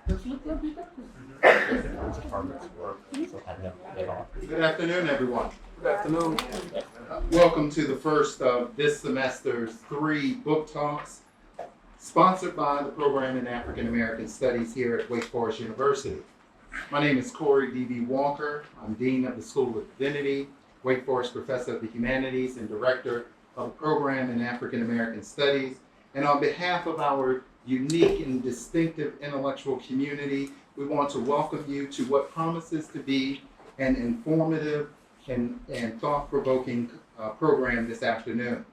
Good afternoon, everyone. Good afternoon. Welcome to the first of this semester's 3 book talks, sponsored by the program in African American Studies here at Wake Forest University. My name is Corey D.B. Walker. I'm Dean of the School of Divinity, Wake Forest Professor of the Humanities, and Director of the program in African American Studies. And on behalf of our unique and distinctive intellectual community, we want to welcome you to what promises to be an informative and thought-provoking program this afternoon.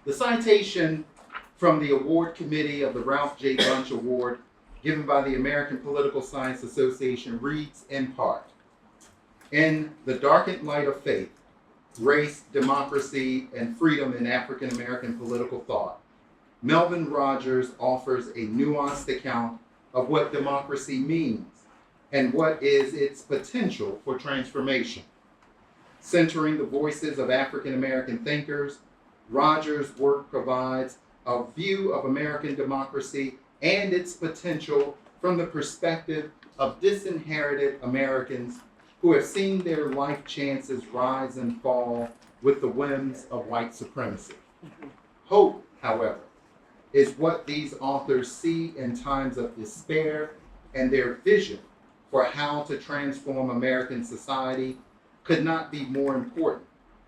The citation from the award committee of the Ralph J. Bunche Award given by the American Political Science Association reads in part, "In the darkened light of faith, race, democracy, and freedom in African American political thought, Melvin Rogers offers a nuanced account of what democracy means and what is its potential for transformation. Centering the voices of African American thinkers, Rogers' work provides a view of American democracy and its potential from the perspective of disinherited Americans who have seen their life chances rise and fall with the whims of white supremacy. Hope, however, is what these authors see in times of despair, and their vision for how to transform American society could not be more important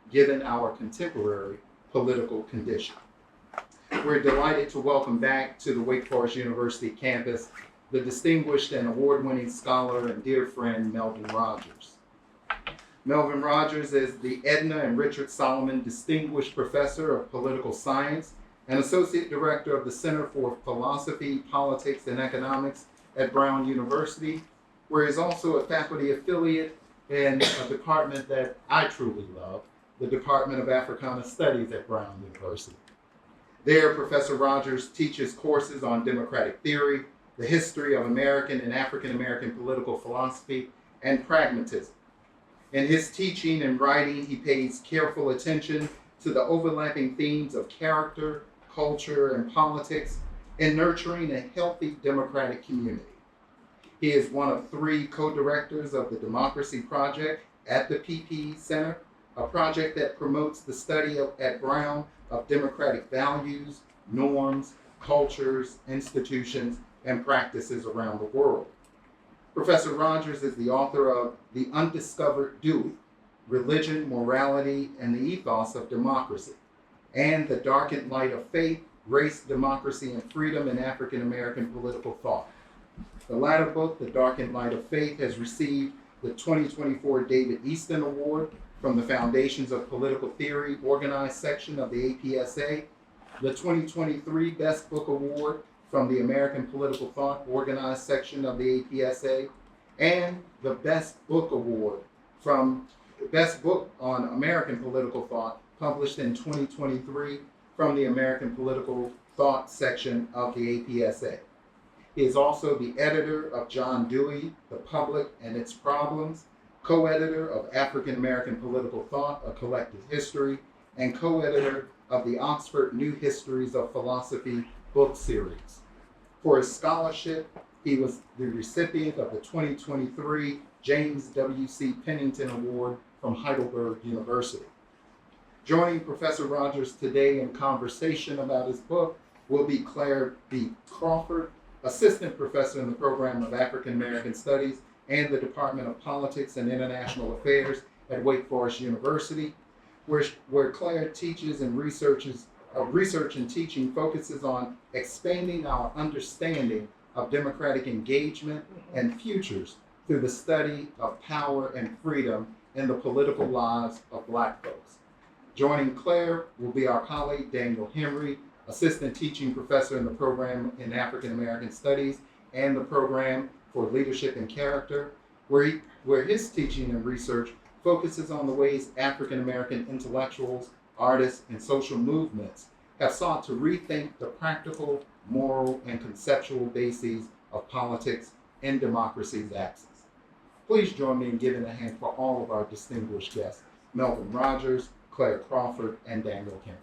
given our contemporary political condition." We're delighted to welcome back to the Wake Forest University campus the distinguished and award-winning scholar and dear friend, Melvin Rogers. Melvin Rogers is the Edna and Richard Salomon Distinguished Professor of Political Science and Associate Director of the Center for Philosophy, Politics, and Economics at Brown University, where he's also a faculty affiliate in a department that I truly love, the Department of Africana Studies at Brown University. There, Professor Rogers teaches courses on democratic theory, the history of American and African American political philosophy, and pragmatism. In his teaching and writing, he pays careful attention to the overlapping themes of character, culture, and politics in nurturing a healthy democratic community. He is one of 3 co-directors of the Democracy Project at the PP Center, a project that promotes the study at Brown of democratic values, norms, cultures, institutions, and practices around the world. Professor Rogers is the author of The Undiscovered Dewey, Religion, Morality, and the Ethos of Democracy, and The Darkened Light of Faith, Race, Democracy, and Freedom in African American Political Thought. The latter book, The Darkened Light of Faith, has received the 2024 David Easton Award from the Foundations of Political Theory Organized section of the APSA, the 2023 Best Book Award from the American Political Thought Organized section of the APSA, and the Best Book Award from the Best Book on American Political Thought published in 2023 from the American Political Thought section of the APSA. He is also the editor of John Dewey, The Public and Its Problems, co-editor of African American Political Thought, A Collective History, and co-editor of the Oxford New Histories of Philosophy book series. For his scholarship, he was the recipient of the 2023 James W.C. Pennington Award from Heidelberg University. Joining Professor Rogers today in conversation about his book will be Claire B. Crawford, Assistant Professor in the Program of African American Studies and the Department of Politics and International Affairs at Wake Forest University, where Claire teaches and research and teaching focuses on expanding our understanding of democratic engagement and futures through the study of power and freedom in the political lives of Black folks. Joining Claire will be our colleague Daniel Henry, Assistant Teaching Professor in the Program in African American Studies and the Program for Leadership and Character, where his teaching and research focuses on the ways African American intellectuals, artists, and social movements have sought to rethink the practical, moral, and conceptual bases of politics in democracy's axis. Please join me in giving a hand for all of our distinguished guests, Melvin Rogers, Claire Crawford, and Daniel Henry.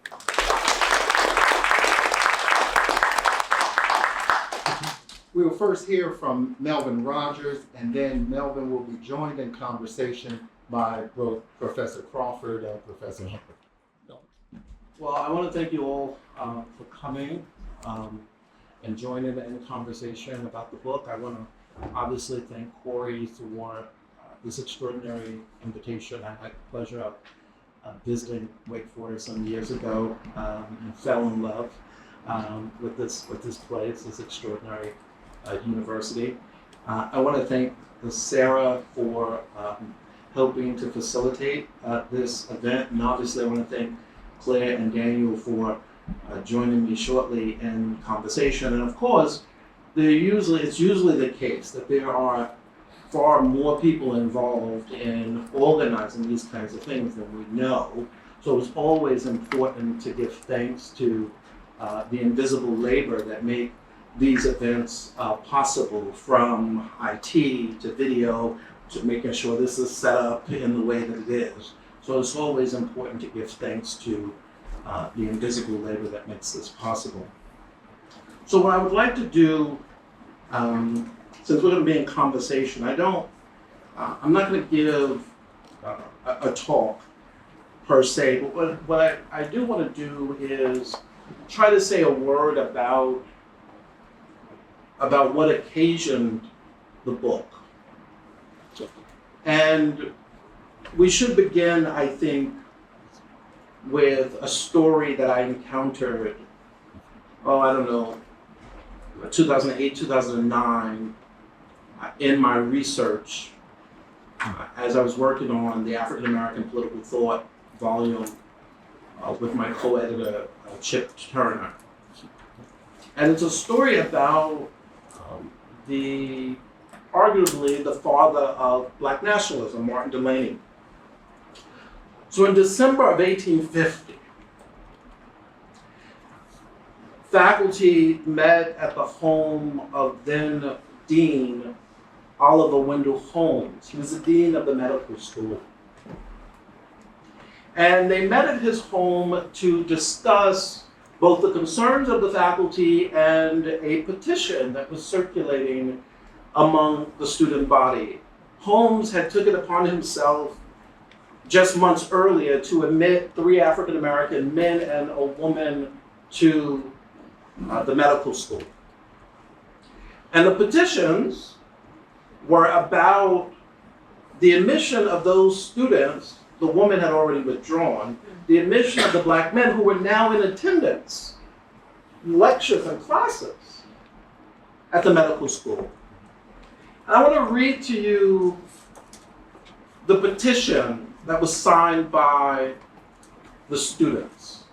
We will first hear from Melvin Rogers, and then Melvin will be joined in conversation by both Professor Crawford and Professor Humphrey. Well, I want to thank you all for coming and joining in the conversation about the book. I want to obviously thank Corey for this extraordinary invitation. I had the pleasure of visiting Wake Forest some years ago and fell in love with this place, this extraordinary university. I want to thank Sarah for helping to facilitate this event, and obviously I want to thank Claire and Daniel for joining me shortly in conversation. And of course, it's usually the case that there are far more people involved in organizing these kinds of things than we know. So it's always important to give thanks to the invisible labor that make these events possible, from IT to video to making sure this is set up in the way that it is. So it's always important to give thanks to the invisible labor that makes this possible. So what I would like to do, since we're going to be in conversation, I'm not going to give a talk per se, but what I do want to do is try to say a word about what occasioned the book. And we should begin, I think, with a story that I encountered, 2008, 2009, in my research as I was working on the African American Political Thought volume with my co-editor, Chip Turner. And it's a story about arguably the father of Black nationalism, Martin Delany. So in December of 1850, faculty met at the home of then Dean Oliver Wendell Holmes. He was the dean of the medical school. And they met at his home to discuss both the concerns of the faculty and a petition that was circulating among the student body. Holmes had taken it upon himself just months earlier to admit 3 African American men and a woman to the medical school. And the petitions were about the admission of those students. The woman had already withdrawn. The admission of the Black men who were now in attendance, lectures and classes at the medical school. And I want to read to you the petition that was signed by the students.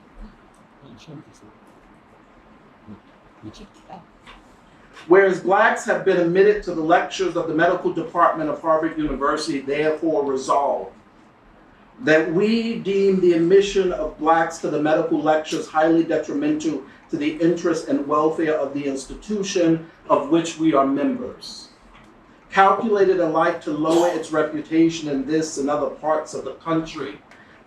Whereas Blacks have been admitted to the lectures of the medical department of Harvard University, therefore resolved that we deem the admission of Blacks to the medical lectures highly detrimental to the interest and welfare of the institution of which we are members, calculated alike to lower its reputation in this and other parts of the country,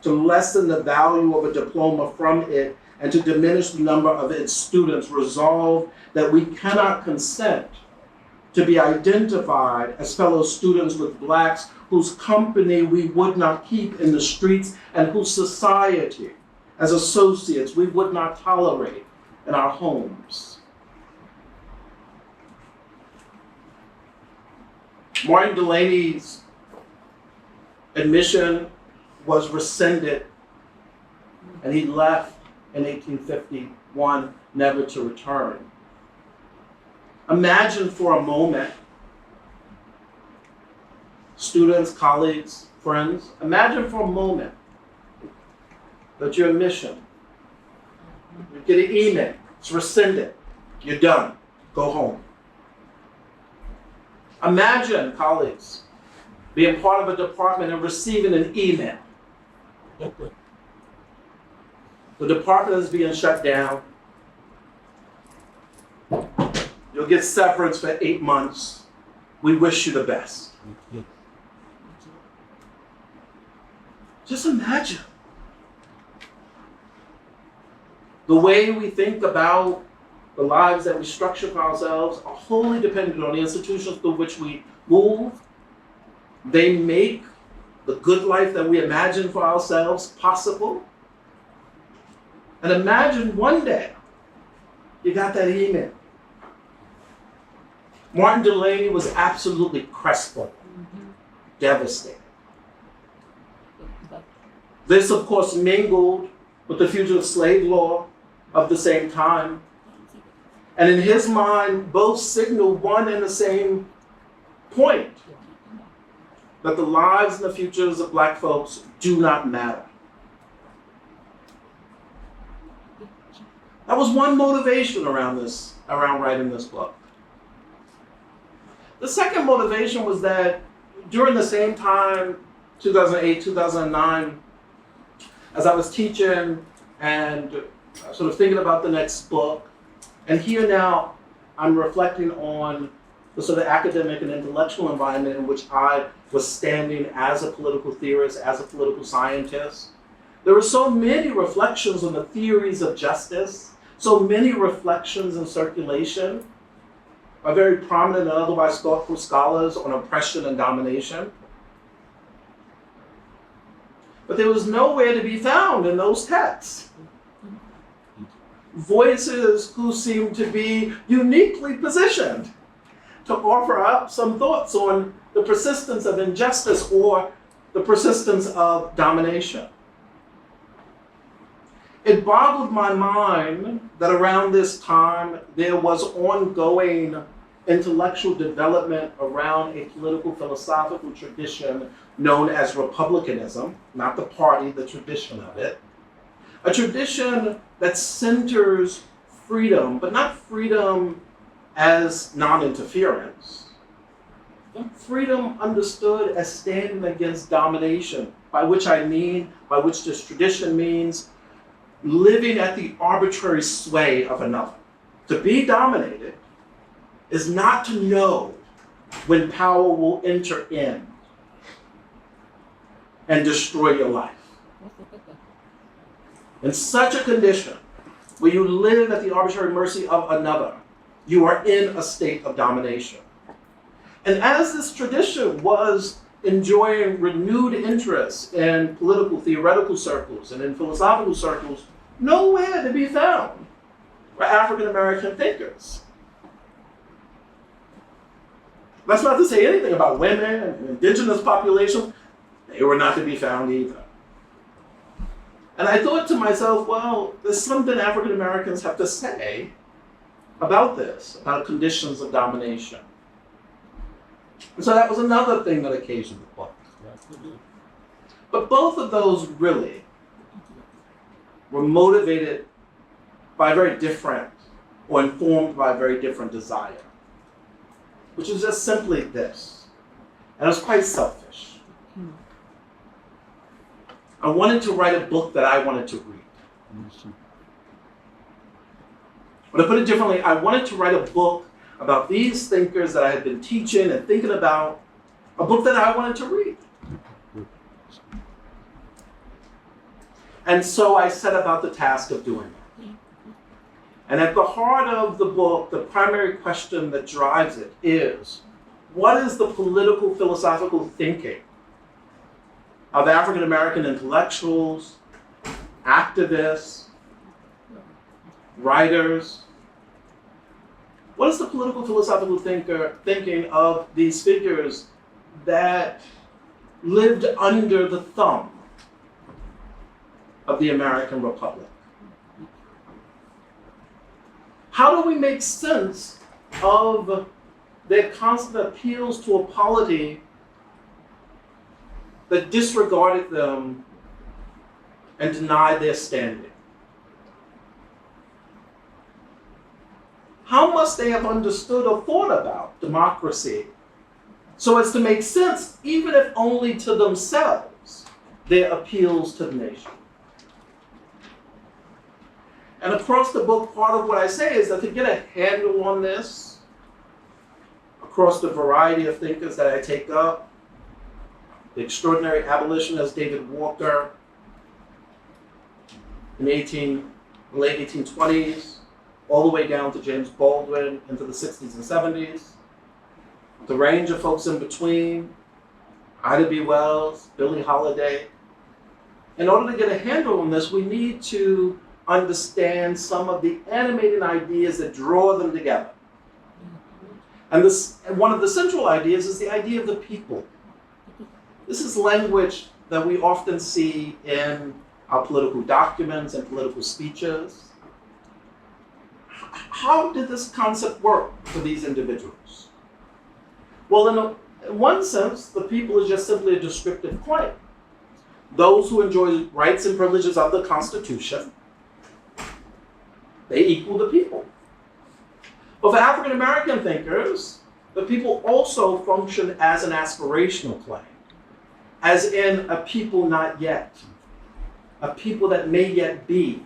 to lessen the value of a diploma from it, and to diminish the number of its students, resolved that we cannot consent to be identified as fellow students with Blacks whose company we would not keep in the streets and whose society as associates we would not tolerate in our homes. Martin Delany's admission was rescinded, and he left in 1851, never to return. Imagine for a moment, students, colleagues, friends, imagine for a moment that your admission, you get an email, it's rescinded, you're done, go home. Imagine, colleagues, being part of a department and receiving an email. The department is being shut down. You'll get severance for 8 months. We wish you the best. Just imagine the way we think about the lives that we structure for ourselves are wholly dependent on the institutions through which we move. They make the good life that we imagine for ourselves possible. And imagine one day you got that email. Martin Delaney was absolutely crestfallen, devastated. This, of course, mingled with the fugitive slave law of the same time. And in his mind, both signal one and the same point, that the lives and the futures of Black folks do not matter. That was one motivation around writing this book. The second motivation was that during the same time, 2008, 2009, as I was teaching and sort of thinking about the next book, and here now I'm reflecting on the sort of academic and intellectual environment in which I was standing as a political theorist, as a political scientist. There were so many reflections on the theories of justice, so many reflections in circulation by very prominent and otherwise thoughtful scholars on oppression and domination. But there was nowhere to be found in those texts voices who seemed to be uniquely positioned to offer up some thoughts on the persistence of injustice or the persistence of domination. It boggled my mind that around this time there was ongoing intellectual development around a political philosophical tradition known as republicanism, not the party, the tradition of it. A tradition that centers freedom, but not freedom as non-interference. Freedom understood as standing against domination, by which this tradition means living at the arbitrary sway of another. To be dominated is not to know when power will enter in and destroy your life. In such a condition, where you live at the arbitrary mercy of another, you are in a state of domination. And as this tradition was enjoying renewed interest in political theoretical circles and in philosophical circles, nowhere to be found were African American thinkers. That's not to say anything about women and indigenous populations. They were not to be found either. And I thought to myself, well, there's something African Americans have to say about this, about conditions of domination. And so that was another thing that occasioned the book. But both of those really were motivated by very different, or informed by a very different desire, which is just simply this. And it was quite selfish. I wanted to write a book that I wanted to read. But to put it differently, I wanted to write a book about these thinkers that I had been teaching and thinking about, a book that I wanted to read. And so I set about the task of doing it. And at the heart of the book, the primary question that drives it is, what is the political philosophical thinking of African American intellectuals, activists, writers? What is the political philosophical thinking of these figures that lived under the thumb of the American Republic? How do we make sense of their constant appeals to a polity that disregarded them and denied their standing? How must they have understood or thought about democracy so as to make sense, even if only to themselves, their appeals to the nation? And across the book, part of what I say is that to get a handle on this, across the variety of thinkers that I take up, the extraordinary abolitionist David Walker in the late 1820s, all the way down to James Baldwin into the 60s and 70s. The range of folks in between, Ida B. Wells, Billie Holiday. In order to get a handle on this, we need to understand some of the animating ideas that draw them together. And one of the central ideas is the idea of the people. This is language that we often see in our political documents and political speeches. How did this concept work for these individuals? Well, in one sense, the people is just simply a descriptive claim. Those who enjoy rights and privileges of the Constitution, they equal the people. But for African American thinkers, the people also function as an aspirational claim, as in a people not yet, a people that may yet be.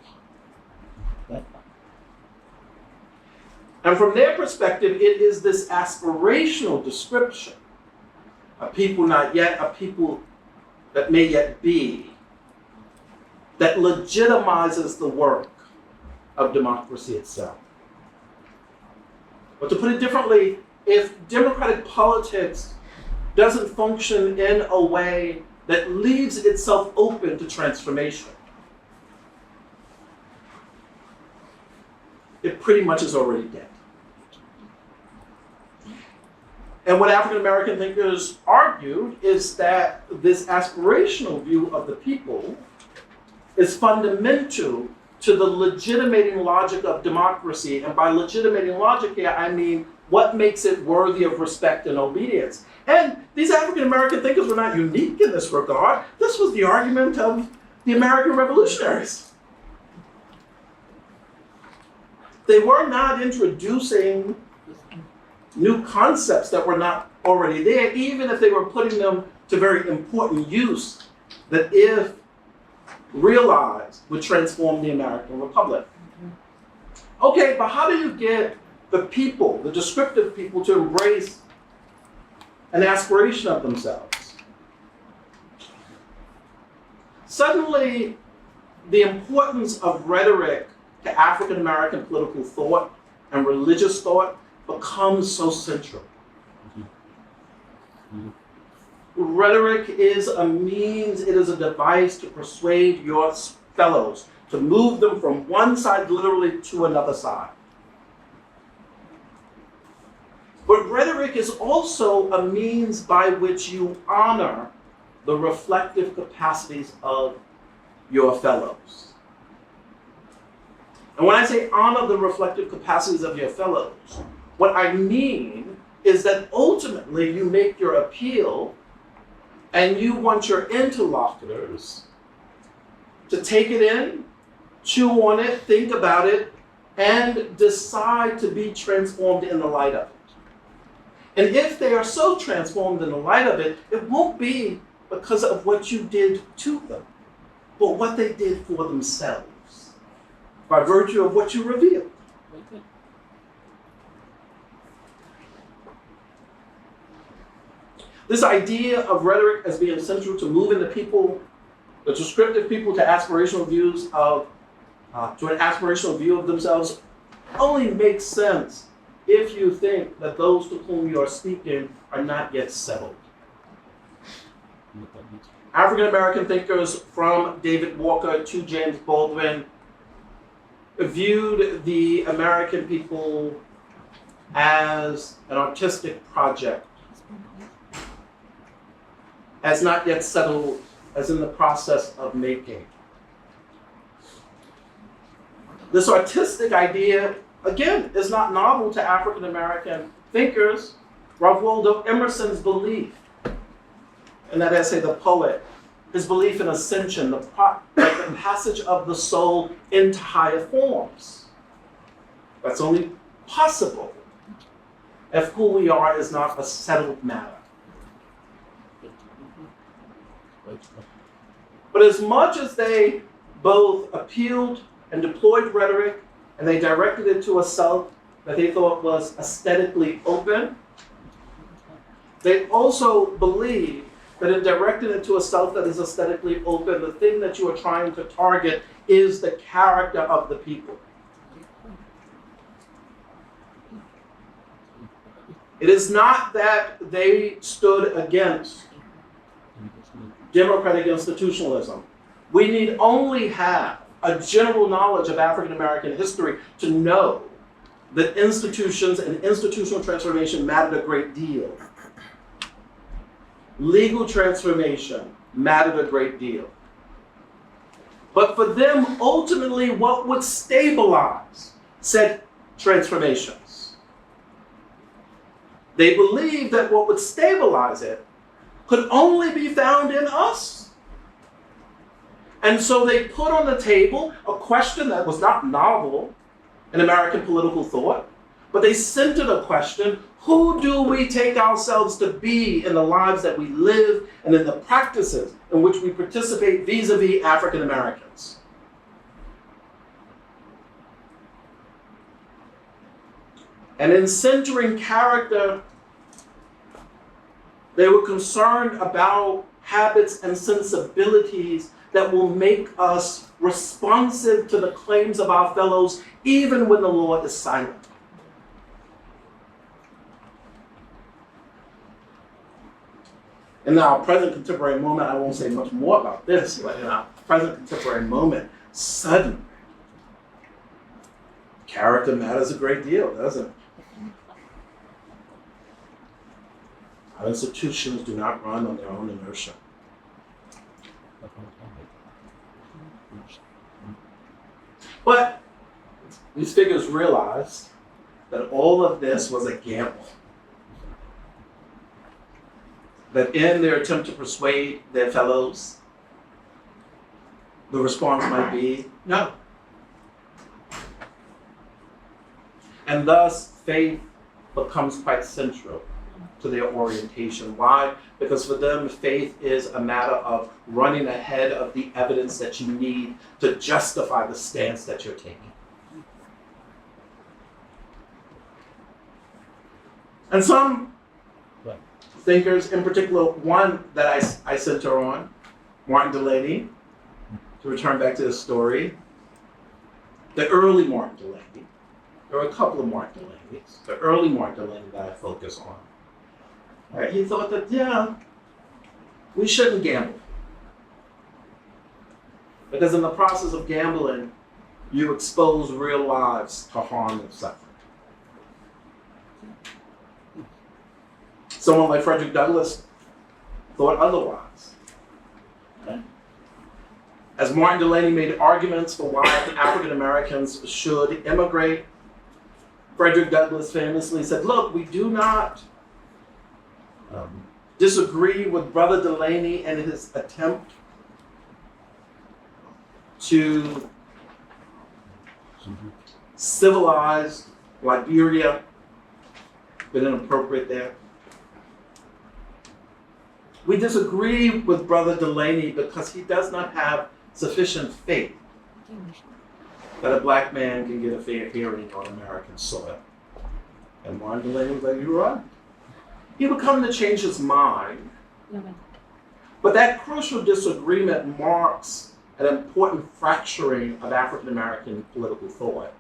And from their perspective, it is this aspirational description, a people not yet, a people that may yet be, that legitimizes the work of democracy itself. But to put it differently, if democratic politics doesn't function in a way that leaves itself open to transformation, it pretty much is already dead. And what African American thinkers argued is that this aspirational view of the people is fundamental to the legitimating logic of democracy. And by legitimating logic here, I mean what makes it worthy of respect and obedience. And these African American thinkers were not unique in this regard. This was the argument of the American revolutionaries. They were not introducing new concepts that were not already there, even if they were putting them to very important use, that if realized would transform the American Republic. Okay, but how do you get the people, the descriptive people, to embrace an aspiration of themselves? Suddenly, the importance of rhetoric to African American political thought and religious thought becomes so central. Rhetoric is a means, it is a device to persuade your fellows, to move them from one side literally to another side. But rhetoric is also a means by which you honor the reflective capacities of your fellows. And when I say honor the reflective capacities of your fellows, what I mean is that ultimately you make your appeal and you want your interlocutors to take it in, chew on it, think about it, and decide to be transformed in the light of it. And if they are so transformed in the light of it, it won't be because of what you did to them, but what they did for themselves, by virtue of what you revealed. This idea of rhetoric as being central to moving the people, the descriptive people, to aspirational views of, to an aspirational view of themselves, only makes sense if you think that those to whom you are speaking are not yet settled. African American thinkers from David Walker to James Baldwin viewed the American people as an artistic project, as not yet settled, as in the process of making. This artistic idea, again, is not novel to African American thinkers. Ralph Waldo Emerson's belief in that essay, The Poet, his belief in ascension, the passage of the soul into higher forms. That's only possible if who we are is not a settled matter. But as much as they both appealed and deployed rhetoric, and they directed it to a self that they thought was aesthetically open, they also believed that in directing it to a self that is aesthetically open, the thing that you are trying to target is the character of the people. It is not that they stood against democratic institutionalism. We need only have a general knowledge of African American history to know that institutions and institutional transformation mattered a great deal. Legal transformation mattered a great deal. But for them, ultimately, what would stabilize said transformations? They believed that what would stabilize it could only be found in us. And so they put on the table a question that was not novel in American political thought, but they centered a question: who do we take ourselves to be in the lives that we live and in the practices in which we participate vis-a-vis African Americans? And in centering character, they were concerned about habits and sensibilities that will make us responsive to the claims of our fellows, even when the law is silent. In our present contemporary moment, I won't say much more about this, but in our present contemporary moment, suddenly, character matters a great deal, doesn't it? Our institutions do not run on their own inertia. But these figures realized that all of this was a gamble. That in their attempt to persuade their fellows, the response might be no. And thus, faith becomes quite central to their orientation. Why? Because for them, faith is a matter of running ahead of the evidence that you need to justify the stance that you're taking. And some thinkers, in particular, one that I center on, Martin Delany, to return back to the story, the early Martin Delany. There were a couple of Martin Delanys. The early Martin Delany that I focus on. All right, he thought that, yeah, we shouldn't gamble. Because in the process of gambling, you expose real lives to harm and suffering. Someone like Frederick Douglass thought otherwise. Okay. As Martin Delany made arguments for why African Americans should immigrate, Frederick Douglass famously said, look, we do not disagree with Brother Delany and his attempt to civilize Liberia, but inappropriate there. We disagree with Brother Delany because he does not have sufficient faith that a black man can get a fair hearing on American soil. And Martin Delany was like, you're right. He would come to change his mind. But that crucial disagreement marks an important fracturing of African American political thought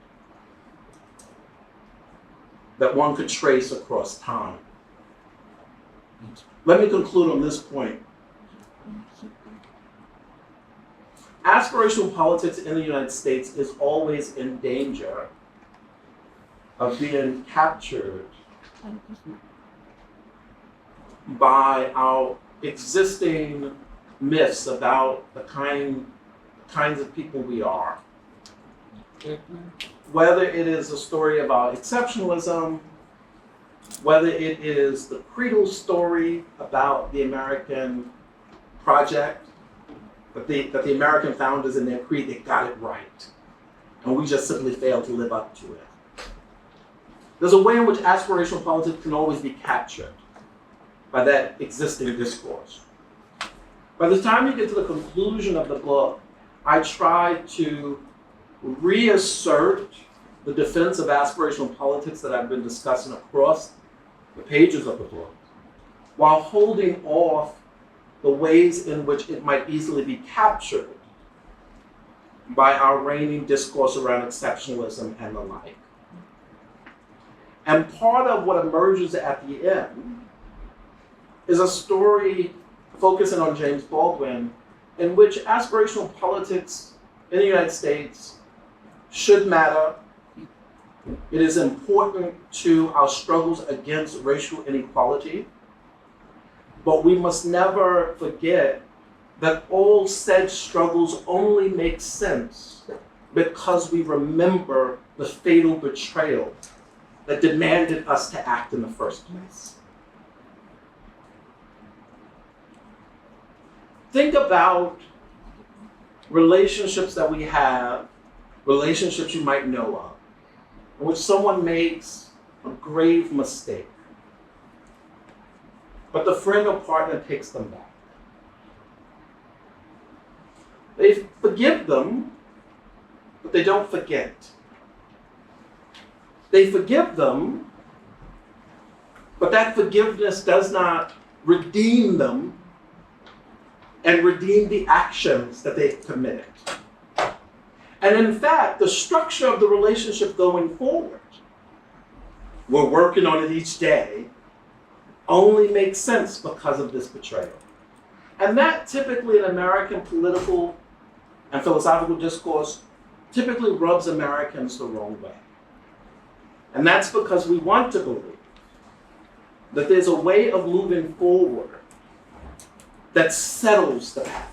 that one could trace across time. Let me conclude on this point. Aspirational politics in the United States is always in danger of being captured by our existing myths about the kinds of people we are. Whether it is a story about exceptionalism, whether it is the creedal story about the American project, that the American founders in their creed, they got it right. And we just simply failed to live up to it. There's a way in which aspirational politics can always be captured by that existing discourse. By the time you get to the conclusion of the book, I try to reassert the defense of aspirational politics that I've been discussing across the pages of the book, while holding off the ways in which it might easily be captured by our reigning discourse around exceptionalism and the like. And part of what emerges at the end is a story focusing on James Baldwin, in which aspirational politics in the United States should matter. It is important to our struggles against racial inequality, but we must never forget that all said struggles only make sense because we remember the fatal betrayal that demanded us to act in the first place. Think about relationships that we have, relationships you might know of, in which someone makes a grave mistake, but the friend or partner takes them back. They forgive them, but they don't forget. They forgive them, but that forgiveness does not redeem them and redeem the actions that they've committed. And in fact, the structure of the relationship going forward, we're working on it each day, only makes sense because of this betrayal. And that typically in American political and philosophical discourse typically rubs Americans the wrong way. And that's because we want to believe that there's a way of moving forward that settles the past.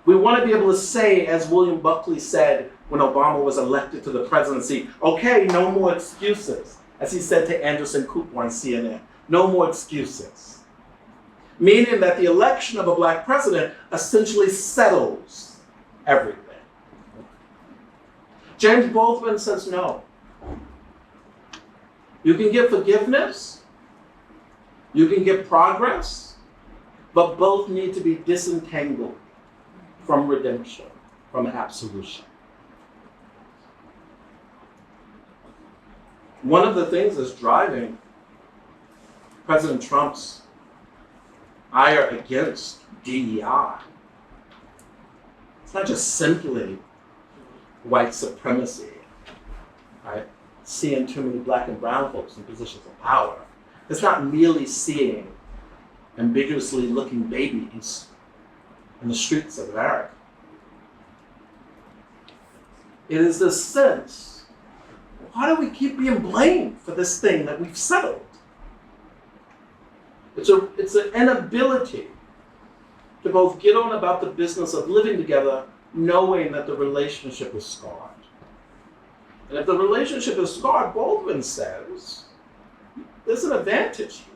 We want to be able to say, as William Buckley said when Obama was elected to the presidency, okay, no more excuses. As he said to Anderson Cooper on CNN, no more excuses. Meaning that the election of a black president essentially settles everything. James Baldwin says no. You can get forgiveness, you can get progress, but both need to be disentangled from redemption, from absolution. One of the things that's driving President Trump's ire against DEI, it's not just simply white supremacy, right? Seeing too many black and brown folks in positions of power. It's not merely seeing ambiguously looking babies in the streets of America. It is this sense, why do we keep being blamed for this thing that we've settled? It's an inability to both get on about the business of living together, knowing that the relationship is scarred. And if the relationship is scarred, Baldwin says, there's an advantage here.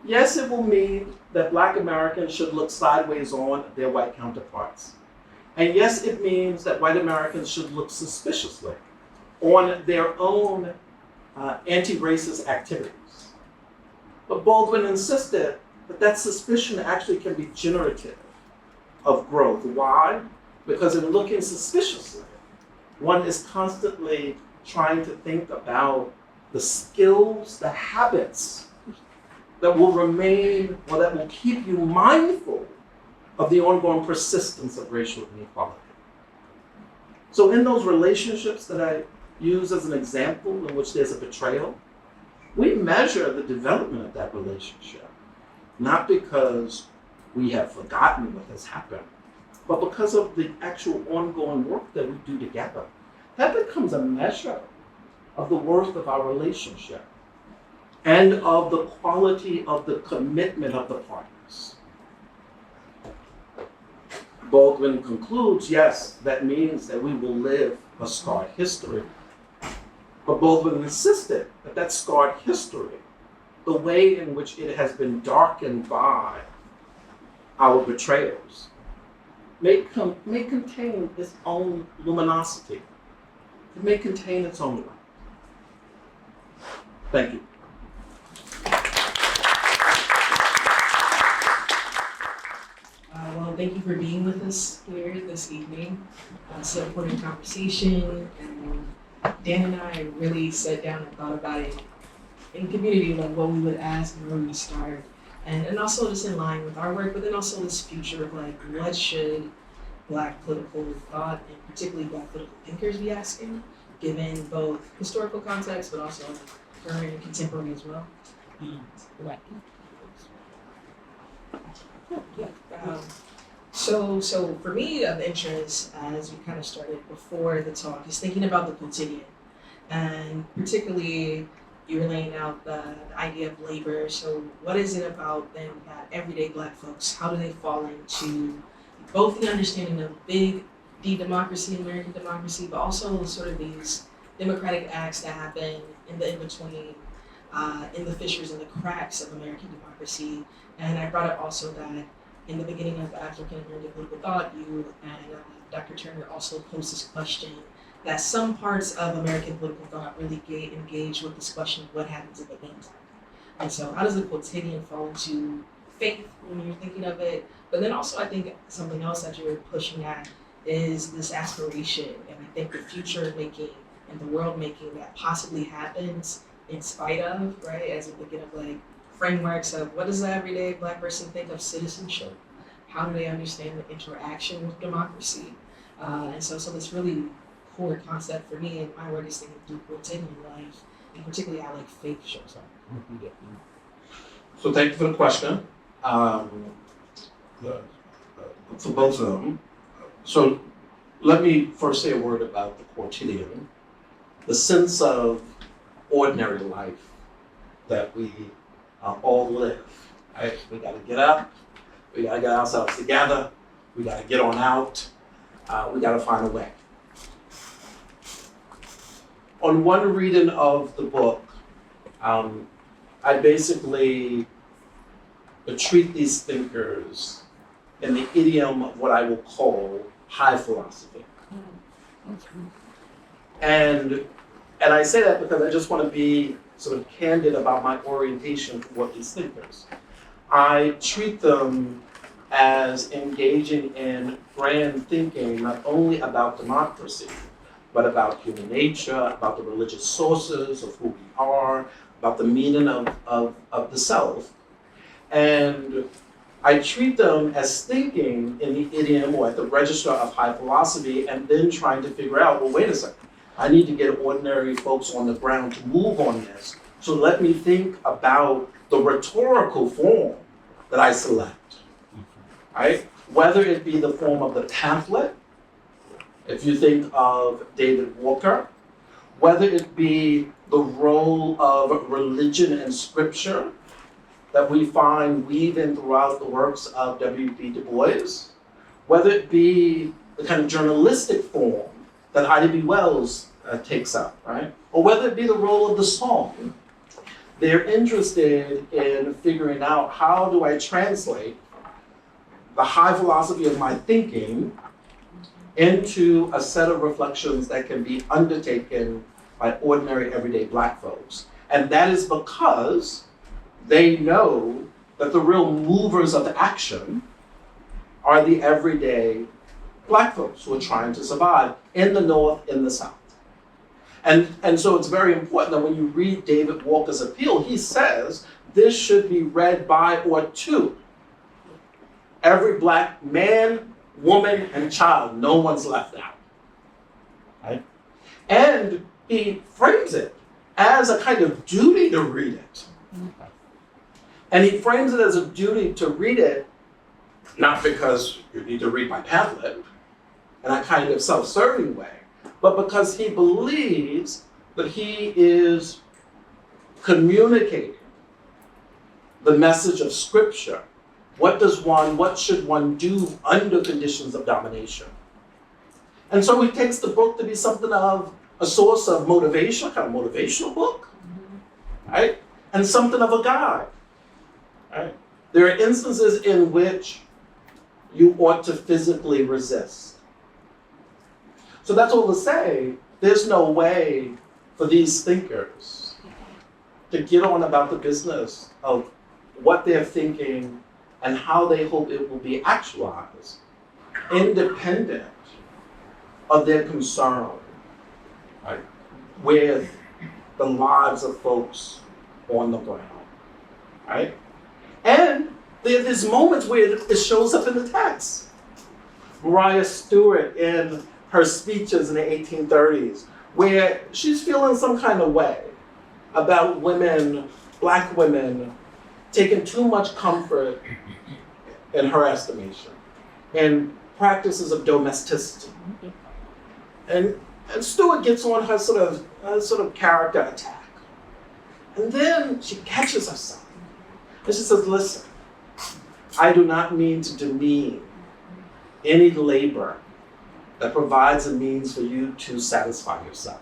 Yes, it will mean that black Americans should look sideways on their white counterparts. And yes, it means that white Americans should look suspiciously on their own anti-racist activities. But Baldwin insisted that that suspicion actually can be generative of growth. Why? Because in looking suspiciously, one is constantly trying to think about the skills, the habits that will remain or that will keep you mindful of the ongoing persistence of racial inequality. So in those relationships that I use as an example in which there's a betrayal, we measure the development of that relationship, not because we have forgotten what has happened, but because of the actual ongoing work that we do together. That becomes a measure of the worth of our relationship and of the quality of the commitment of the partners. Baldwin concludes, yes, that means that we will live a scarred history. But Baldwin insisted that that scarred history, the way in which it has been darkened by our betrayals, may contain its own luminosity. It may contain its own light. Thank you. Well, thank you for being with us here this evening. It's an important conversation, and Dan and I really sat down and thought about it in community, like what we would ask and where we would start, and also just in line with our work, but then also this future of like what should Black political thought and particularly Black political thinkers be asking, given both historical context, but also current and contemporary as well. So for me, of interest, as we kind of started before the talk, is thinking about the quotidian, and particularly you were laying out the idea of labor. So what is it about then that everyday Black folks, how do they fall into both the understanding of big D democracy, American democracy, but also sort of these democratic acts that happen in the in-between, in the fissures and the cracks of American democracy. And I brought up also that in the beginning of African American Political Thought, you and Dr. Turner also posed this question that some parts of American political thought really engage with this question of what happens at the end. And so how does the quotidian fall into faith when you're thinking of it? But then also I think something else that you're pushing at is this aspiration, and I think the future making and the world making that possibly happens in spite of, right, as we thinking of like frameworks of what does the everyday Black person think of citizenship? How do they understand the interaction with democracy? And so this really core concept for me and my work is thinking through quotidian life, and particularly how like faith shows up. So thank you for the question. For both of them. So let me first say a word about the quotidian, the sense of ordinary life that we all live. Right? We got to get up, we got to get ourselves together, we got to get on out, we got to find a way. On one reading of the book, I basically treat these thinkers in the idiom of what I will call high philosophy. And I say that because I just want to be sort of candid about my orientation toward these thinkers. I treat them as engaging in grand thinking, not only about democracy, but about human nature, about the religious sources of who we are, about the meaning of the self. And I treat them as thinking in the idiom or at the register of high philosophy, and then trying to figure out, well, wait a second, I need to get ordinary folks on the ground to move on this. So let me think about the rhetorical form that I select, right? Whether it be the form of the pamphlet, if you think of David Walker, whether it be the role of religion and scripture that we find weaving throughout the works of W.B. Du Bois, whether it be the kind of journalistic form that Ida B. Wells takes up, right? Or whether it be the role of the song. They're interested in figuring out how do I translate the high philosophy of my thinking into a set of reflections that can be undertaken by ordinary everyday Black folks. And that is because they know that the real movers of action are the everyday Black folks who are trying to survive in the North, in the South. And so it's very important that when you read David Walker's appeal, he says this should be read by or to every Black man, woman, and child. No one's left out. Right? And he frames it as a kind of duty to read it. And he frames it as a duty to read it, not because you need to read my pamphlet in a kind of self-serving way, but because he believes that he is communicating the message of Scripture. What should one do under conditions of domination? And so he takes the book to be something of a source of motivation, kind of motivational book, right? And something of a guide, right? There are instances in which you ought to physically resist. So that's all to say, there's no way for these thinkers to get on about the business of what they're thinking and how they hope it will be actualized, independent of their concern, right, with the lives of folks on the ground, right? And there's moments where it shows up in the text. Mariah Stewart in her speeches in the 1830s where she's feeling some kind of way about women, black women, taking too much comfort, in her estimation, in practices of domesticity. And Stewart gets on her sort of character attack. And then she catches herself. And she says, listen, I do not mean to demean any labor that provides a means for you to satisfy yourself.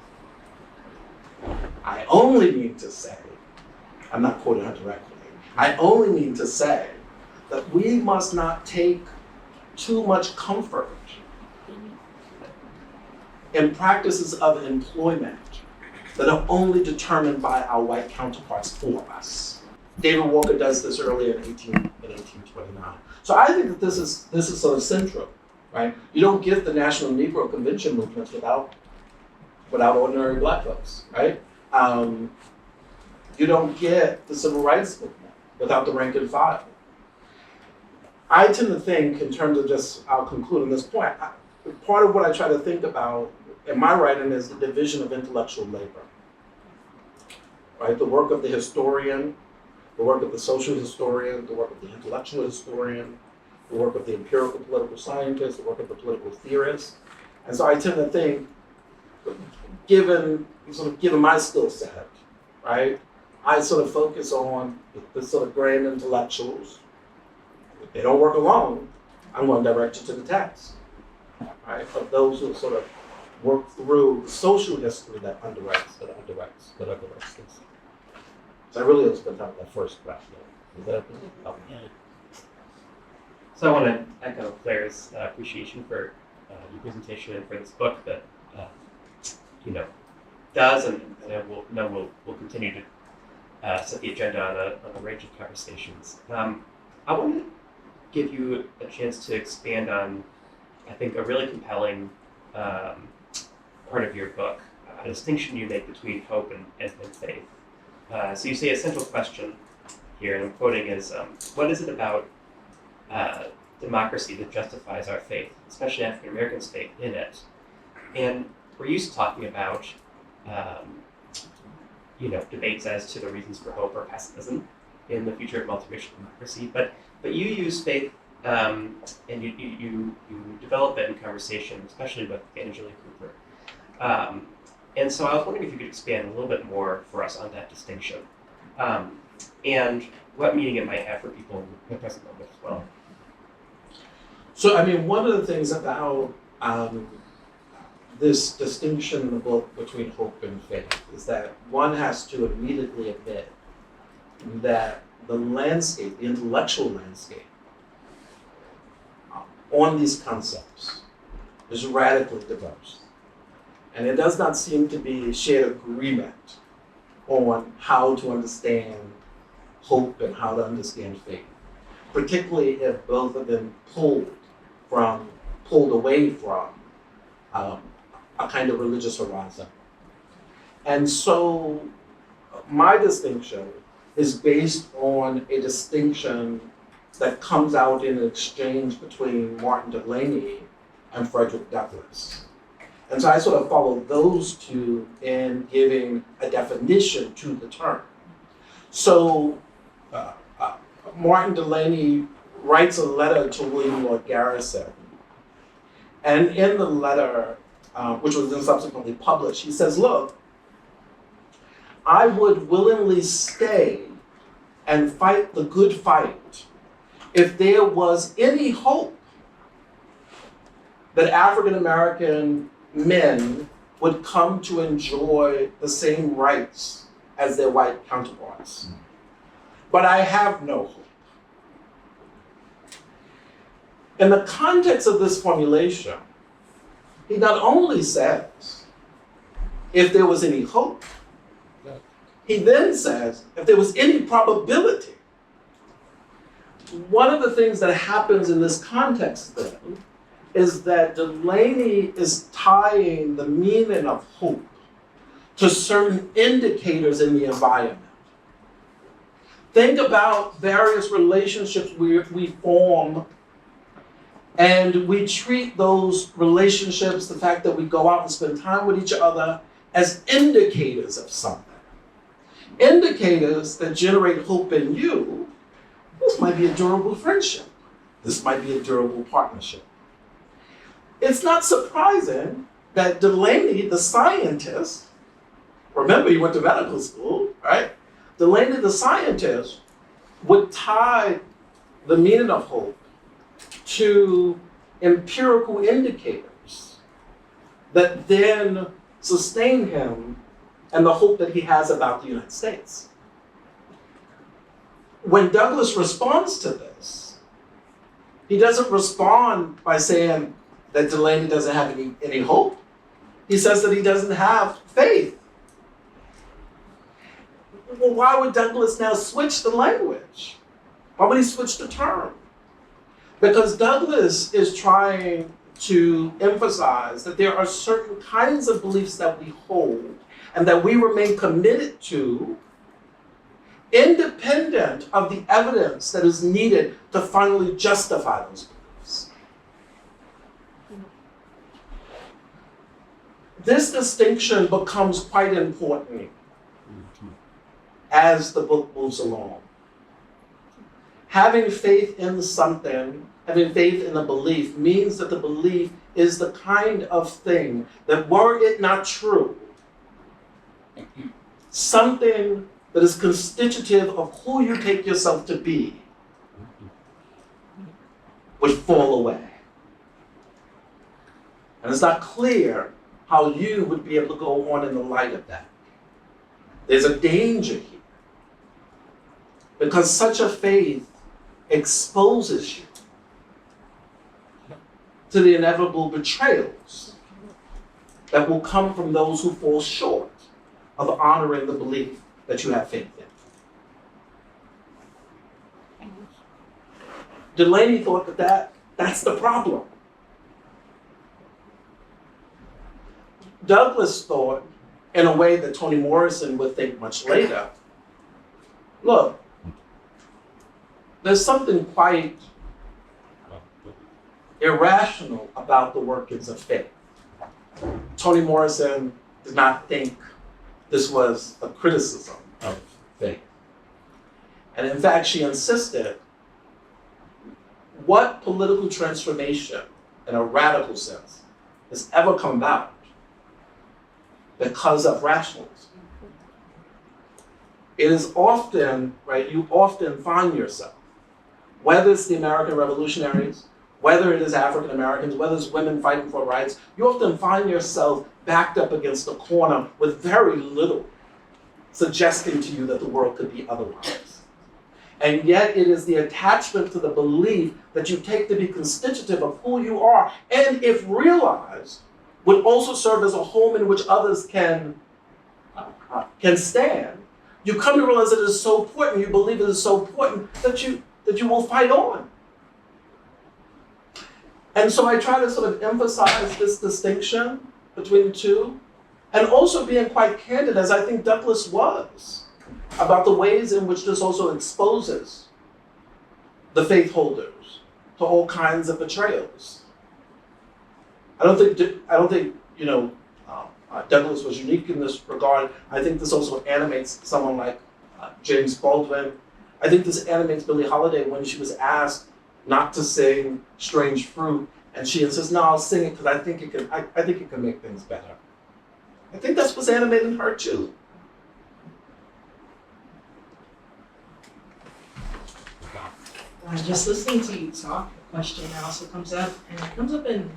I only mean to say, I'm not quoting her directly, I only mean to say that we must not take too much comfort in practices of employment that are only determined by our white counterparts for us. David Walker does this earlier in 1829. So I think that this is sort of central, right? You don't get the National Negro Convention movements without ordinary black folks, right? You don't get the civil rights movement without the rank and file. I tend to think, in terms of just, I'll conclude on this point, part of what I try to think about in my writing is the division of intellectual labor, right? The work of the historian, the work of the social historian, the work of the intellectual historian, the work of the empirical political scientist, the work of the political theorist. And so I tend to think, given my skill set, right, I sort of focus on the sort of grand intellectuals. If they don't work alone, I'm going to direct you to the text, right? But those who sort of work through the social history that underwrites this. So I really spent time on that first question. Is that Yeah. So I want to echo Claire's appreciation for your presentation and for this book that does and we'll continue to set the agenda on a range of conversations. I want to give you a chance to expand on, I think, a really compelling part of your book, a distinction you make between hope and faith. So you say a central question here, and I'm quoting, is what is it about democracy that justifies our faith, especially African Americans' faith in it? And we're used to talking about debates as to the reasons for hope or pessimism in the future of multiracial democracy, but you use faith and you develop it in conversation, especially with Anna Julia Cooper. And so I was wondering if you could expand a little bit more for us on that distinction and what meaning it might have for people in the present moment as well. So, I mean, one of the things about this distinction in the book between hope and faith is that one has to immediately admit that the landscape, the intellectual landscape, on these concepts is radically diverse. And it does not seem to be shared agreement on how to understand hope and how to understand faith, particularly if both of them pulled away from a kind of religious horizon. And so my distinction is based on a distinction that comes out in an exchange between Martin Delany and Frederick Douglass. And so I sort of follow those two in giving a definition to the term. So Martin Delany writes a letter to William Lloyd Garrison. And in the letter, which was then subsequently published, he says, look, I would willingly stay and fight the good fight if there was any hope that African American men would come to enjoy the same rights as their white counterparts. But I have no hope. In the context of this formulation, he not only says, if there was any hope, he then says, if there was any probability. One of the things that happens in this context then is that Delany is tying the meaning of hope to certain indicators in the environment. Think about various relationships we form, and we treat those relationships, the fact that we go out and spend time with each other, as indicators of something. Indicators that generate hope in you. This might be a durable friendship. This might be a durable partnership. It's not surprising that Delaney, the scientist, remember he went to medical school, right? Delaney, the scientist, would tie the meaning of hope to empirical indicators that then sustain him and the hope that he has about the United States. When Douglas responds to this, he doesn't respond by saying that Delaney doesn't have any hope. He says that he doesn't have faith. Well, why would Douglas now switch the language? Why would he switch the term? Because Douglas is trying to emphasize that there are certain kinds of beliefs that we hold and that we remain committed to, independent of the evidence that is needed to finally justify those beliefs. This distinction becomes quite important as the book moves along. Having faith in something, having faith in a belief, means that the belief is the kind of thing that, were it not true, something that is constitutive of who you take yourself to be, would fall away. And it's not clear how you would be able to go on in the light of that. There's a danger here, because such a faith exposes you to the inevitable betrayals that will come from those who fall short of honoring the belief that you have faith in. Delaney thought that's the problem. Douglas thought, in a way that Toni Morrison would think much later, look, there's something quite irrational about the workings of faith. Toni Morrison did not think this was a criticism of faith. And in fact, she insisted, what political transformation, in a radical sense, has ever come about because of rationalism? It is often, right, you often find yourself, whether it's the American revolutionaries, whether it is African Americans, whether it's women fighting for rights, you often find yourself backed up against a corner with very little suggesting to you that the world could be otherwise. And yet it is the attachment to the belief that you take to be constitutive of who you are, and if realized, would also serve as a home in which others can stand. You come to realize that it is so important, you believe it is so important, that you will fight on. And so I try to sort of emphasize this distinction between the two, and also being quite candid, as I think Douglas was, about the ways in which this also exposes the faith holders to all kinds of betrayals. I don't think Douglas was unique in this regard. I think this also animates someone like James Baldwin. I think this animates Billie Holiday when she was asked not to sing Strange Fruit, and she insists, no, I'll sing it because I think it can make things better. I think that's what's animating her too. Just listening to you talk, the question that also comes up, and it comes up in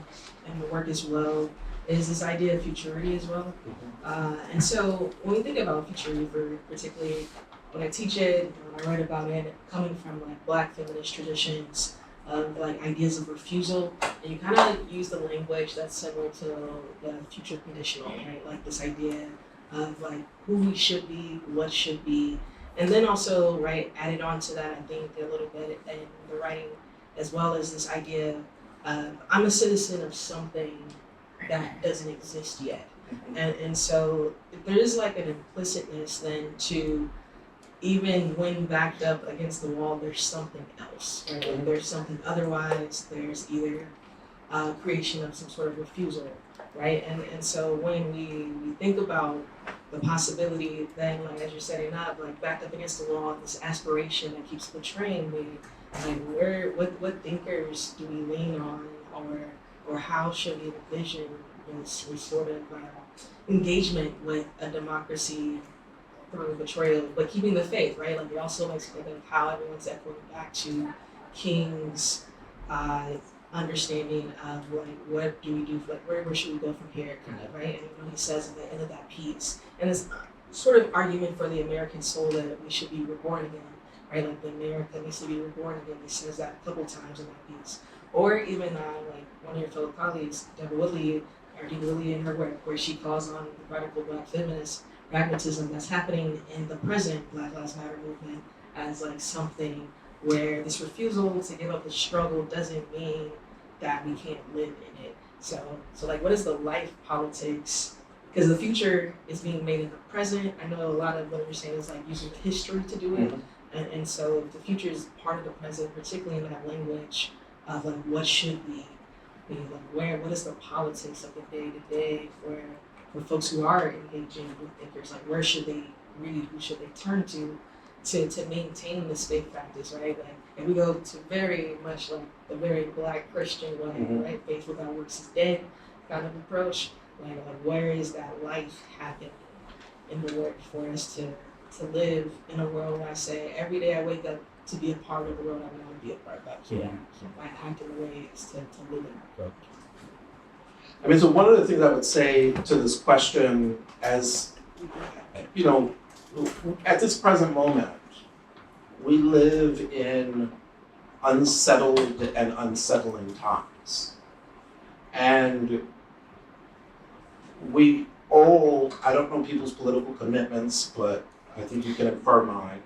the work as well, is this idea of futurity as well. And so when we think about futurity, particularly when I teach it, when I write about it, coming from like Black feminist traditions, like ideas of refusal, and you kind of use the language that's similar to the future conditional, right? Like this idea of like who we should be, what should be, and then also, right, added on to that, I think a little bit in the writing, as well as this idea of I'm a citizen of something that doesn't exist yet. And so there is like an implicitness then to, even when backed up against the wall, there's something else, right? Like there's something otherwise. There's either creation of some sort of refusal, right? And so when we think about the possibility, then like as you're setting up, like backed up against the wall, this aspiration that keeps betraying me, like what thinkers do we lean on, or how should we envision this sort of engagement with a democracy through betrayal, but keeping the faith, right? Like they also like speak of how everyone's echoing back to King's understanding of like what do we do, like where should we go from here, kind of, right? And he says at the end of that piece, and this sort of argument for the American soul that we should be reborn again, right? Like the America needs to be reborn again. He says that a couple times in that piece, or even like one of your fellow colleagues, Deborah Woodley, or Deborah Woodley in her work, where she calls on the radical Black feminist pragmatism that's happening in the present Black Lives Matter movement as like something where this refusal to give up the struggle doesn't mean that we can't live in it. So like, what is the life politics? Because the future is being made in the present. I know a lot of what you're saying is like using history to do it. And so if the future is part of the present, particularly in that language of like, what should we be, like what is the politics of the day to day for folks who are engaging with thinkers, like where should they read, who should they turn to maintain this faith practice, right? Like, and we go to very much like the very Black Christian way, right? Faith without works is dead kind of approach. Like where is that life happening in the work for us to live in a world where I say every day I wake up to be a part of the world I want to be a part of. I can't act in ways to live in it. I mean, so one of the things I would say to this question, as you know, at this present moment, we live in unsettled and unsettling times. And we all, I don't know people's political commitments, but I think you can infer mine.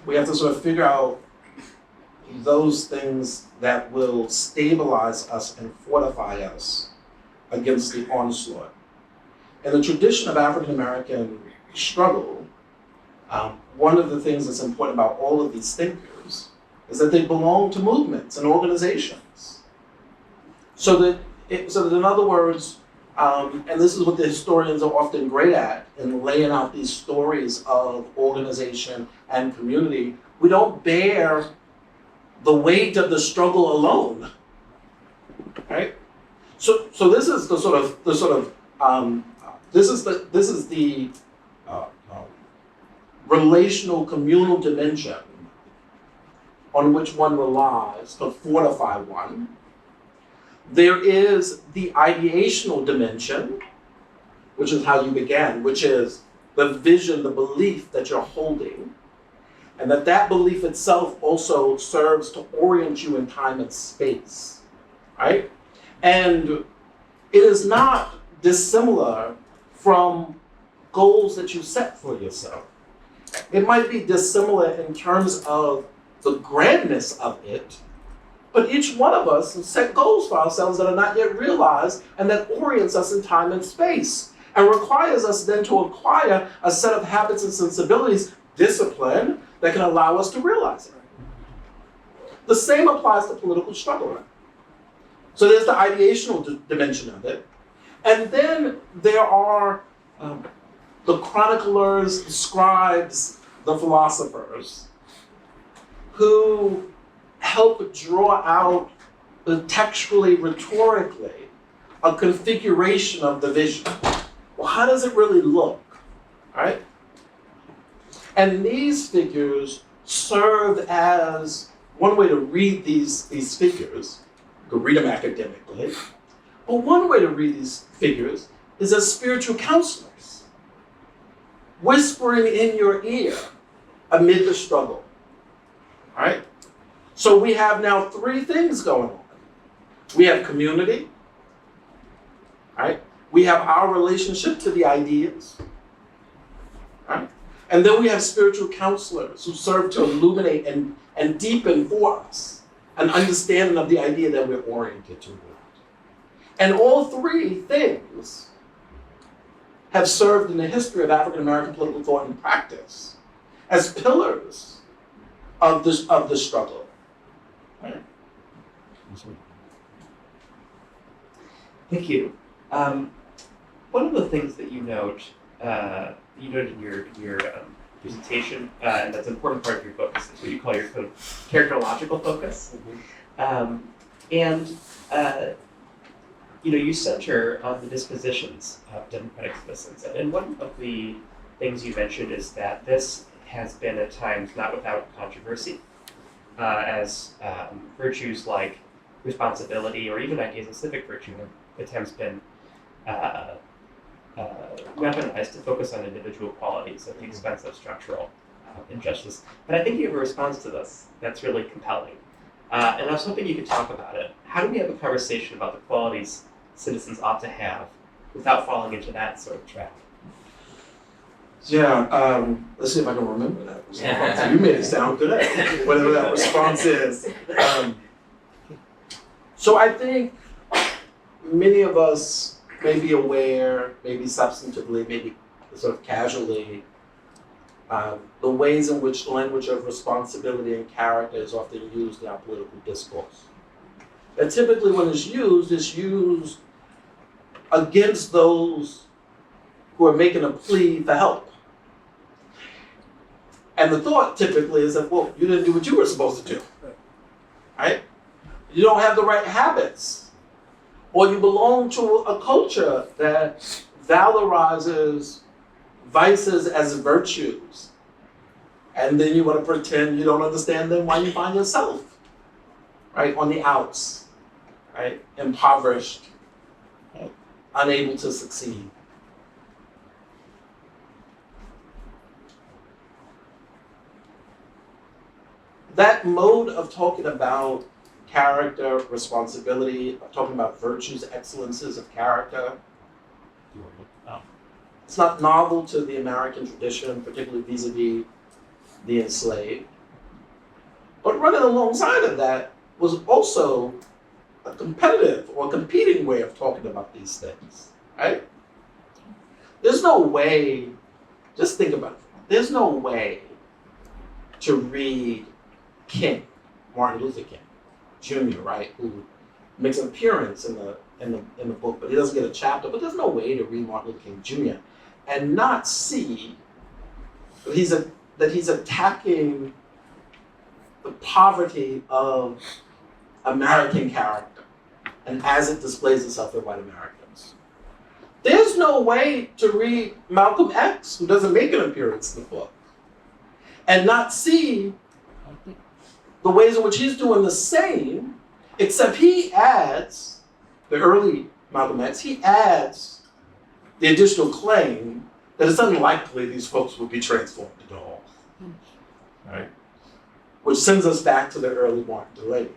We have to sort of figure out those things that will stabilize us and fortify us against the onslaught. In the tradition of African American struggle, one of the things that's important about all of these thinkers is that they belong to movements and organizations. So that in other words, and this is what the historians are often great at in laying out these stories of organization and community, we don't bear the weight of the struggle alone, right? So this is the relational communal dimension on which one relies to fortify one. There is the ideational dimension, which is how you began, which is the vision, the belief that you're holding, and that belief itself also serves to orient you in time and space, right? And it is not dissimilar from goals that you set for yourself. It might be dissimilar in terms of the grandness of it, but each one of us has set goals for ourselves that are not yet realized and that orients us in time and space and requires us then to acquire a set of habits and sensibilities, discipline, that can allow us to realize it. The same applies to political struggle. So there's the ideational dimension of it. And then there are the chroniclers, the scribes, the philosophers, who help draw out textually, rhetorically, a configuration of the vision. Well, how does it really look, right? And these figures serve as one way to read these figures. You can read them academically. But one way to read these figures is as spiritual counselors, whispering in your ear amid the struggle, right? So we have now three things going on. We have community, right? We have our relationship to the ideas, right? And then we have spiritual counselors who serve to illuminate and deepen for us an understanding of the idea that we're oriented toward. And all three things have served in the history of African American political thought and practice as pillars of the struggle. Right? Thank you. One of the things that you noted in your presentation, and that's an important part of your book, is what you call your kind of characterological focus. You center on the dispositions of democratic citizens, and one of the things you mentioned is that this has been at times not without controversy, as virtues like responsibility or even ideas of civic virtue have at times been weaponized to focus on individual qualities at the expense of structural injustice. But I think you have a response to this that's really compelling. And I was hoping you could talk about it. How do we have a conversation about the qualities citizens ought to have without falling into that sort of trap? Yeah, let's see if I can remember that response. You made it sound good, whatever that response is. So I think many of us may be aware, maybe substantively, maybe sort of casually, the ways in which the language of responsibility and character is often used in our political discourse. And typically when it's used against those who are making a plea for help. And the thought typically is that, well, you didn't do what you were supposed to do, right? You don't have the right habits, or you belong to a culture that valorizes vices as virtues, and then you want to pretend you don't understand them while you find yourself, right, on the outs, right, impoverished, unable to succeed. That mode of talking about character, responsibility, of talking about virtues, excellences of character, it's not novel to the American tradition, particularly vis-a-vis the enslaved. But running alongside of that was also a competitive or competing way of talking about these things, right? There's no way, just think about it, there's no way to read King, Martin Luther King, Jr., right, who makes an appearance in the book, but he doesn't get a chapter. But there's no way to read Martin Luther King Jr. and not see that he's attacking the poverty of American character and as it displays itself in white Americans. There's no way to read Malcolm X, who doesn't make an appearance in the book, and not see the ways in which he's doing the same, except he adds, the early Malcolm X, he adds the additional claim that it's unlikely these folks will be transformed at all, right? Which sends us back to the early Martin Delany.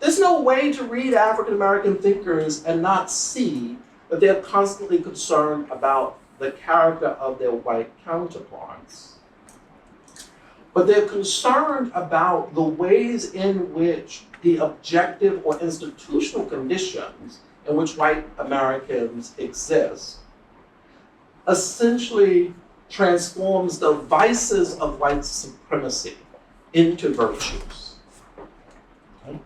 There's no way to read African American thinkers and not see that they're constantly concerned about the character of their white counterparts. But they're concerned about the ways in which the objective or institutional conditions in which white Americans exist essentially transforms the vices of white supremacy into virtues. Okay?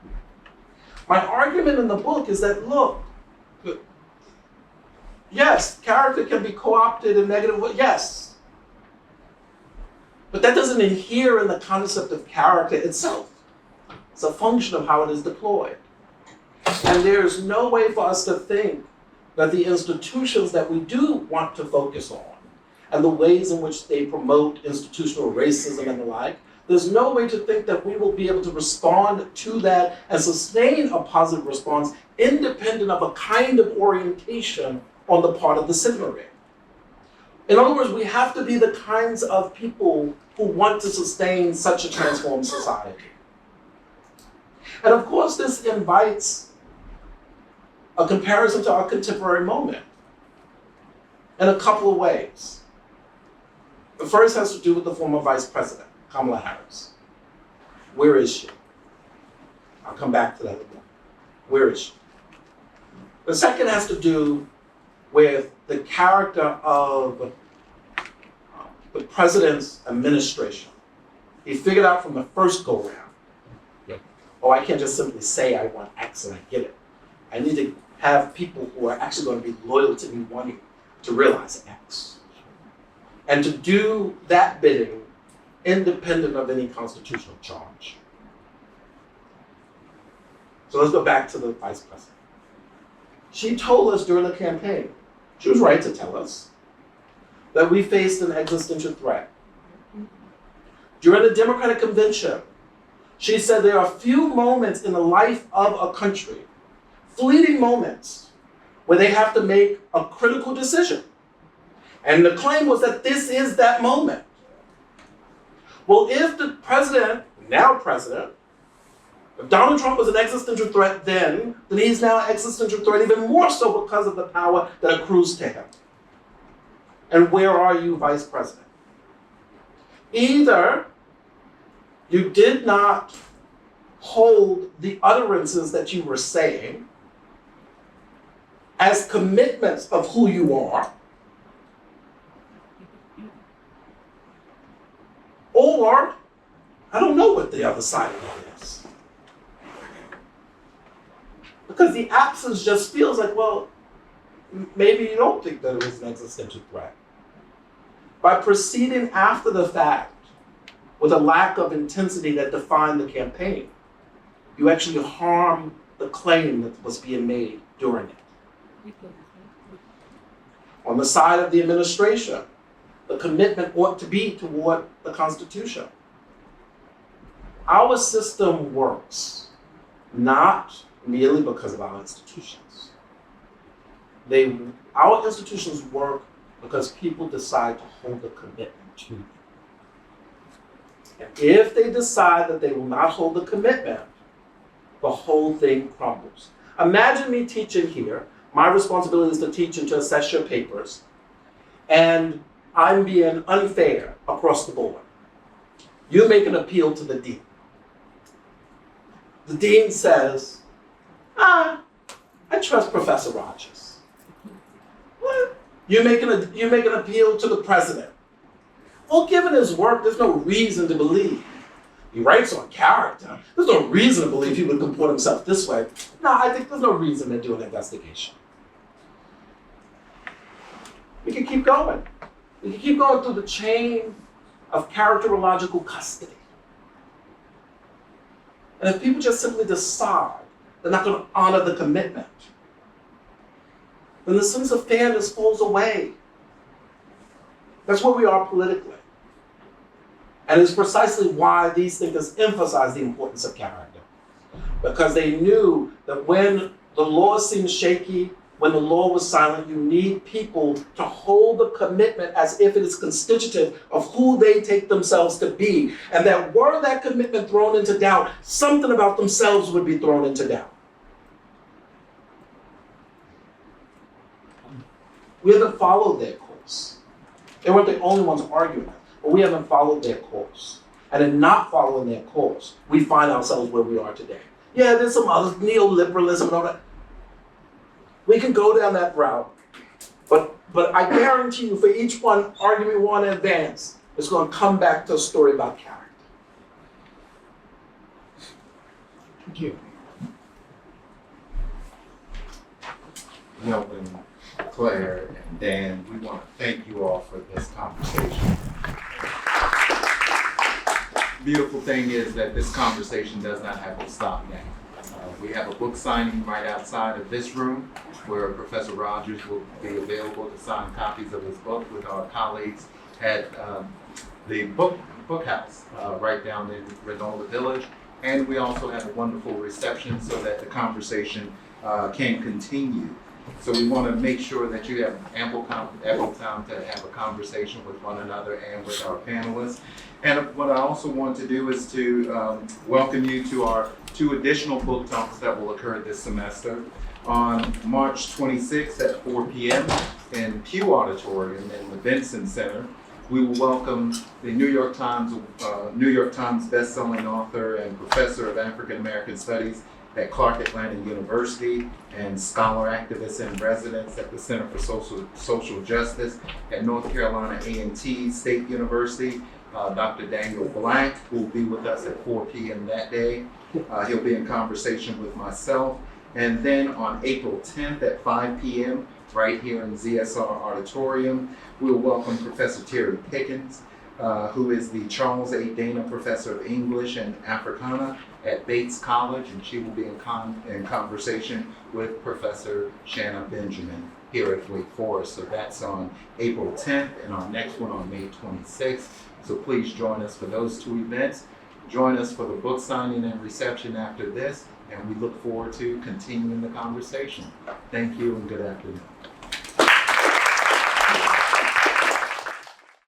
My argument in the book is that, look, yes, character can be co-opted in negative ways, yes. But that doesn't adhere in the concept of character itself. It's a function of how it is deployed. And there's no way for us to think that the institutions that we do want to focus on and the ways in which they promote institutional racism and the like, there's no way to think that we will be able to respond to that and sustain a positive response independent of a kind of orientation on the part of the citizenry. In other words, we have to be the kinds of people who want to sustain such a transformed society. And of course, this invites a comparison to our contemporary moment in a couple of ways. The first has to do with the former Vice President, Kamala Harris. Where is she? I'll come back to that in a moment. Where is she? The second has to do with the character of the president's administration. He figured out from the first go-round, oh, I can't just simply say I want X and I get it. I need to have people who are actually going to be loyal to me wanting to realize X. And to do that bidding independent of any constitutional charge. So let's go back to the vice president. She told us during the campaign, she was right to tell us, that we faced an existential threat. During the Democratic convention, she said there are few moments in the life of a country, fleeting moments, where they have to make a critical decision. And the claim was that this is that moment. Well, if the president, now president, if Donald Trump was an existential threat then he's now an existential threat even more so because of the power that accrues to him. And where are you, Vice President? Either you did not hold the utterances that you were saying as commitments of who you are, or I don't know what the other side of it is. Because the absence just feels like, well, maybe you don't think that it was an existential threat. By proceeding after the fact with a lack of intensity that defined the campaign, you actually harm the claim that was being made during it. On the side of the administration, the commitment ought to be toward the Constitution. Our system works not merely because of our institutions. Our institutions work because people decide to hold a commitment to them. And if they decide that they will not hold the commitment, the whole thing crumbles. Imagine me teaching here. My responsibility is to teach and to assess your papers. And I'm being unfair across the board. You make an appeal to the dean. The dean says, I trust Professor Rogers. What? You make an appeal to the president. Well, given his work, there's no reason to believe. He writes on character. There's no reason to believe he would comport himself this way. No, I think there's no reason to do an investigation. We can keep going. We can keep going through the chain of characterological custody. And if people just simply decide they're not going to honor the commitment, then the sense of fairness falls away. That's where we are politically. And it's precisely why these thinkers emphasize the importance of character. Because they knew that when the law seemed shaky, when the law was silent, you need people to hold the commitment as if it is constitutive of who they take themselves to be. And that were that commitment thrown into doubt, something about themselves would be thrown into doubt. We haven't followed their course. They weren't the only ones arguing it, but we haven't followed their course. And in not following their course, we find ourselves where we are today. Yeah, there's some other neoliberalism and all that. We can go down that route, but I guarantee you, for each one argument we want to advance, it's going to come back to a story about character. Thank you. Melvin, Claire, and Dan, we want to thank you all for this conversation. Beautiful thing is that this conversation does not have to stop now. We have a book signing right outside of this room where Professor Rogers will be available to sign copies of his book with our colleagues at the book house right down in Renola Village. And we also have a wonderful reception so that the conversation can continue. So we want to make sure that you have ample time to have a conversation with one another and with our panelists. And what I also want to do is to welcome you to our 2 additional book talks that will occur this semester. On March 26th at 4 p.m. in Pew Auditorium in the Benson Center, we will welcome the New York Times best-selling author and professor of African American Studies at Clark Atlanta University and scholar activist in residence at the Center for Social Justice at North Carolina A&T State University, Dr. Daniel Black, who will be with us at 4 p.m. that day. He'll be in conversation with myself And then on April 10th at 5 p.m., right here in ZSR Auditorium, we'll welcome Professor Terry Pickens, who is the Charles A. Dana Professor of English and Africana at Bates College, and she will be in conversation with Professor Shanna Benjamin here at Wake Forest. So that's on April 10th, and our next one on May 26th. So please join us for those two events. Join us for the book signing and reception after this, and we look forward to continuing the conversation. Thank you and good afternoon.